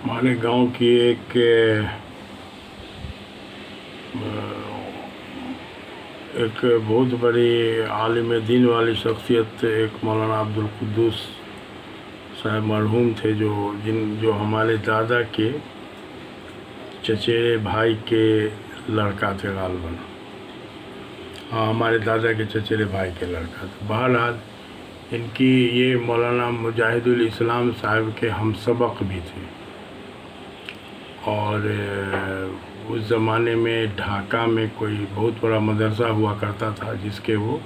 ہمارے گاؤں کی ایک بہت بڑی عالم دین والی شخصیت ایک مولانا عبدالقدوس صاحب مرحوم تھے جو ہمارے دادا کے چچیرے بھائی کے لڑکا تھے غالباً. ہاں، ہمارے دادا کے چچیرے بھائی کے لڑکا تھا. بہرحال ان کی یہ مولانا مجاہد الاسلام صاحب کے ہم سبق بھی تھے. اور اس زمانے میں ڈھاکہ میں کوئی بہت بڑا مدرسہ ہوا کرتا تھا جس کے وہ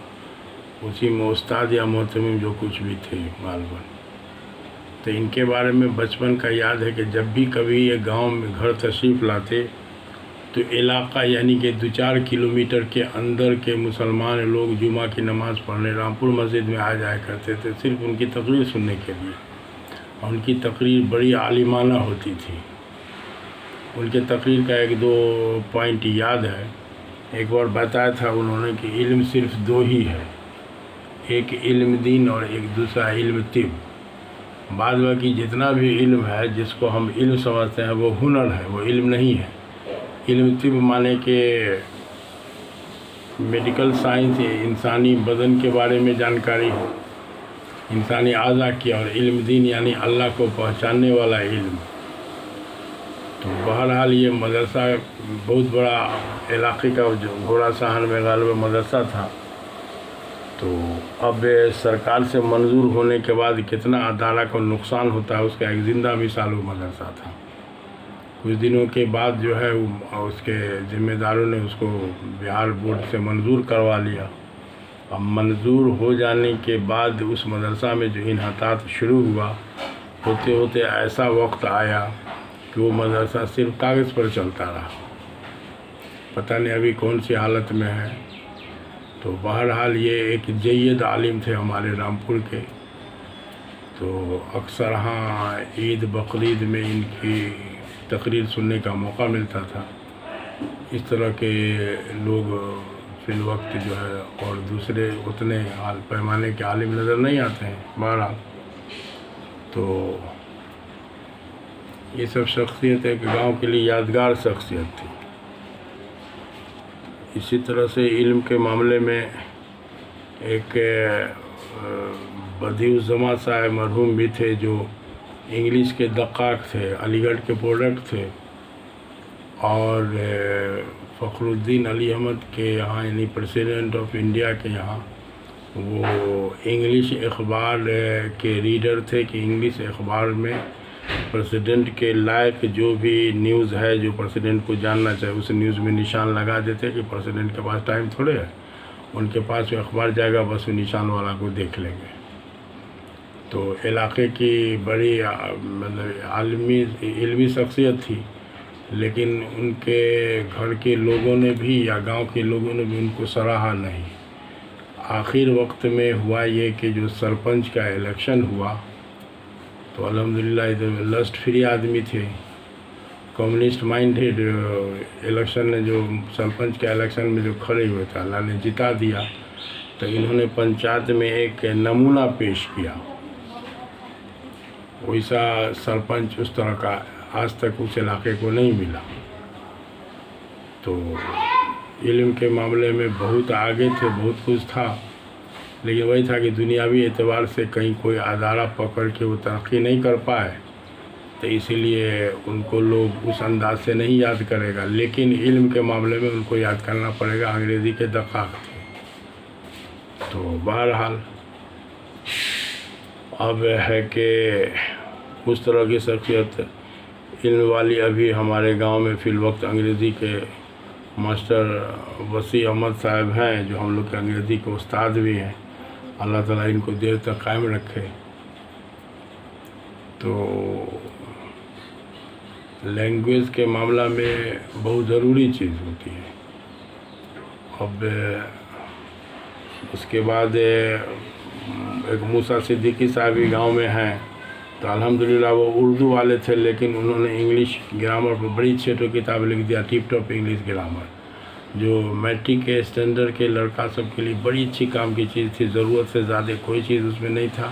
اسی میں استاد یا محتمم جو کچھ بھی تھے غالباً. تو ان کے بارے میں بچپن کا یاد ہے کہ جب بھی کبھی یہ گاؤں میں گھر تشریف لاتے تو علاقہ یعنی کہ 2-4 کلومیٹر کے اندر کے مسلمان لوگ جمعہ کی نماز پڑھنے رامپور مسجد میں آ جایا کرتے تھے صرف ان کی تقریر سننے کے لیے. اور ان کی تقریر بڑی عالمانہ ہوتی تھی. ان کے تقریر کا 1-2 پوائنٹ یاد ہے. ایک بار بتایا تھا انہوں نے کہ علم صرف 2 ہی ہے، ایک علم دین اور ایک دوسرا علم طب. بعد باقی جتنا بھی علم ہے جس کو ہم علم سمجھتے ہیں وہ ہنر ہے، وہ علم نہیں ہے. علم طب مانے کہ میڈیکل سائنس انسانی بدن کے بارے میں جانکاری ہو، انسانی اعضاء کی. اور علم دین یعنی اللہ کو پہچاننے والا علم. تو بہرحال یہ مدرسہ بہت بڑا علاقے کا جو گھوڑا سہن میں غالب مدرسہ تھا. تو اب سرکار سے منظور ہونے کے بعد کتنا ادارہ کو نقصان ہوتا ہے اس کا ایک زندہ مثال وہ مدرسہ تھا. کچھ دنوں کے بعد جو ہے اس کے ذمہ داروں نے اس کو بہار بورڈ سے منظور کروا لیا. اب منظور ہو جانے کے بعد اس مدرسہ میں جو انحطاط شروع ہوا، ہوتے ہوتے ایسا وقت آیا کہ وہ مدرسہ صرف کاغذ پر چلتا رہا. پتہ نہیں ابھی کون سی حالت میں ہے. تو بہرحال یہ ایک جید عالم تھے ہمارے رامپور کے. تو اکثر ہاں عید بقرعید میں ان کی تقریر سننے کا موقع ملتا تھا. اس طرح کے لوگ فی الوقت جو ہے اور دوسرے اتنے پیمانے کے عالم نظر نہیں آتے ہیں. بہرحال تو یہ سب شخصیت ایک گاؤں کے لیے یادگار شخصیت تھی. اسی طرح سے علم کے معاملے میں ایک بدیع الزماں صاحب مرحوم بھی تھے جو انگلش کے دقاق تھے، علی گڑھ کے پروڈکٹ تھے. اور فخر الدین علی احمد کے یہاں یعنی پریزیڈنٹ آف انڈیا کے یہاں وہ انگلش اخبار کے ریڈر تھے کہ انگلش اخبار میں پریزیڈنٹ کے لائق جو بھی نیوز ہے جو پریزیڈنٹ کو جاننا چاہے اس نیوز میں نشان لگا دیتے کہ پریزیڈنٹ کے پاس ٹائم تھوڑے ہے، ان کے پاس وہ اخبار جائے گا بس وہ نشان والا کو دیکھ لیں گے. تو علاقے کی بڑی مطلب علمی شخصیت تھی. لیکن ان کے گھر کے لوگوں نے بھی یا گاؤں کے لوگوں نے بھی ان کو سراہا نہیں. آخر وقت میں ہوا یہ کہ جو سرپنچ کا الیکشن ہوا تو الحمدللہ ادھر لسٹ فری آدمی تھے، کمیونسٹ مائنڈیڈ. الیکشن نے جو سرپنچ کے الیکشن میں جو کھڑے ہوئے تھے اللہ نے جتا دیا. تو انہوں نے پنچایت میں ایک نمونہ پیش کیا. ویسا سرپنچ اس طرح کا آج تک اس علاقے کو نہیں ملا. تو علم کے معاملے میں بہت آگے تھے، بہت کچھ تھا، لیکن وہی تھا کہ دنیاوی اعتبار سے کہیں کوئی ادارہ پکڑ کے وہ ترقی نہیں کر پائے. تو اسی لیے ان کو لوگ اس انداز سے نہیں یاد کرے گا. لیکن علم کے معاملے میں ان کو یاد کرنا پڑے گا، انگریزی کے دقاق تھے. تو بہرحال اب ہے کہ اس طرح کی شخصیت علم والی ابھی ہمارے گاؤں میں فی الوقت انگریزی کے ماسٹر وسیع احمد صاحب ہیں جو ہم لوگ کے انگریزی کے استاد بھی ہیں. اللہ تعالیٰ ان کو دیر تک قائم رکھے. تو لینگویج کے معاملہ میں بہت ضروری چیز ہوتی ہے. اب اس کے بعد ایک موسیٰ صدیقی صاحب بھی گاؤں میں ہیں. تو الحمدللہ وہ اردو والے تھے لیکن انہوں نے انگلش گرامر پر بڑی اچھی کتاب لکھ دیا، ٹپ ٹاپ انگلش گرامر، جو میٹرک کے اسٹینڈرڈ کے لڑکا سب کے لیے بڑی اچھی کام کی چیز تھی. ضرورت سے زیادہ کوئی چیز اس میں نہیں تھا.